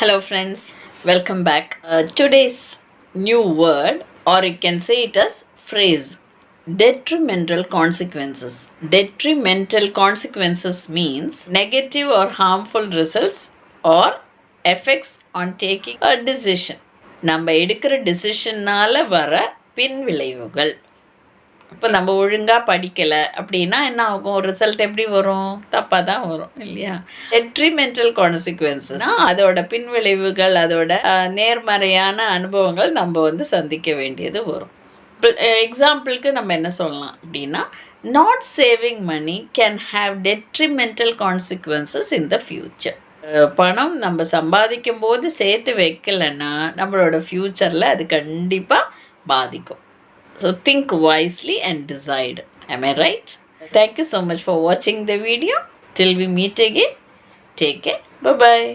Hello, friends. Welcome back. Today's new word, or you can say it as phrase, detrimental consequences. Detrimental consequences means negative or harmful results or effects on taking a decision. நம்ம எடுக்கிற டிசிஷன்னால வர பின் விளைவுகள். இப்போ நம்ம ஒழுங்காக படிக்கலை அப்படின்னா என்ன ஆகும், ரிசல்ட் எப்படி வரும், தப்பாக தான் வரும் இல்லையா. டெட்ரிமெண்டல் கான்சிக்வன்சஸ்னால் அதோட பின்விளைவுகள், அதோட நேர்மறையான அனுபவங்கள் நம்ம சந்திக்க வேண்டியது வரும். எக்ஸாம்பிளுக்கு நம்ம என்ன சொல்லலாம் அப்படின்னா, not saving money can have detrimental consequences in the future. பணம் நம்ம சம்பாதிக்கும் போது சேர்த்து வைக்கலைன்னா நம்மளோட ஃப்யூச்சரில் அது கண்டிப்பாக பாதிக்கும். So think wisely and decide. Am I right? Thank you so much for watching the video. Till we meet again, take care. Bye-bye.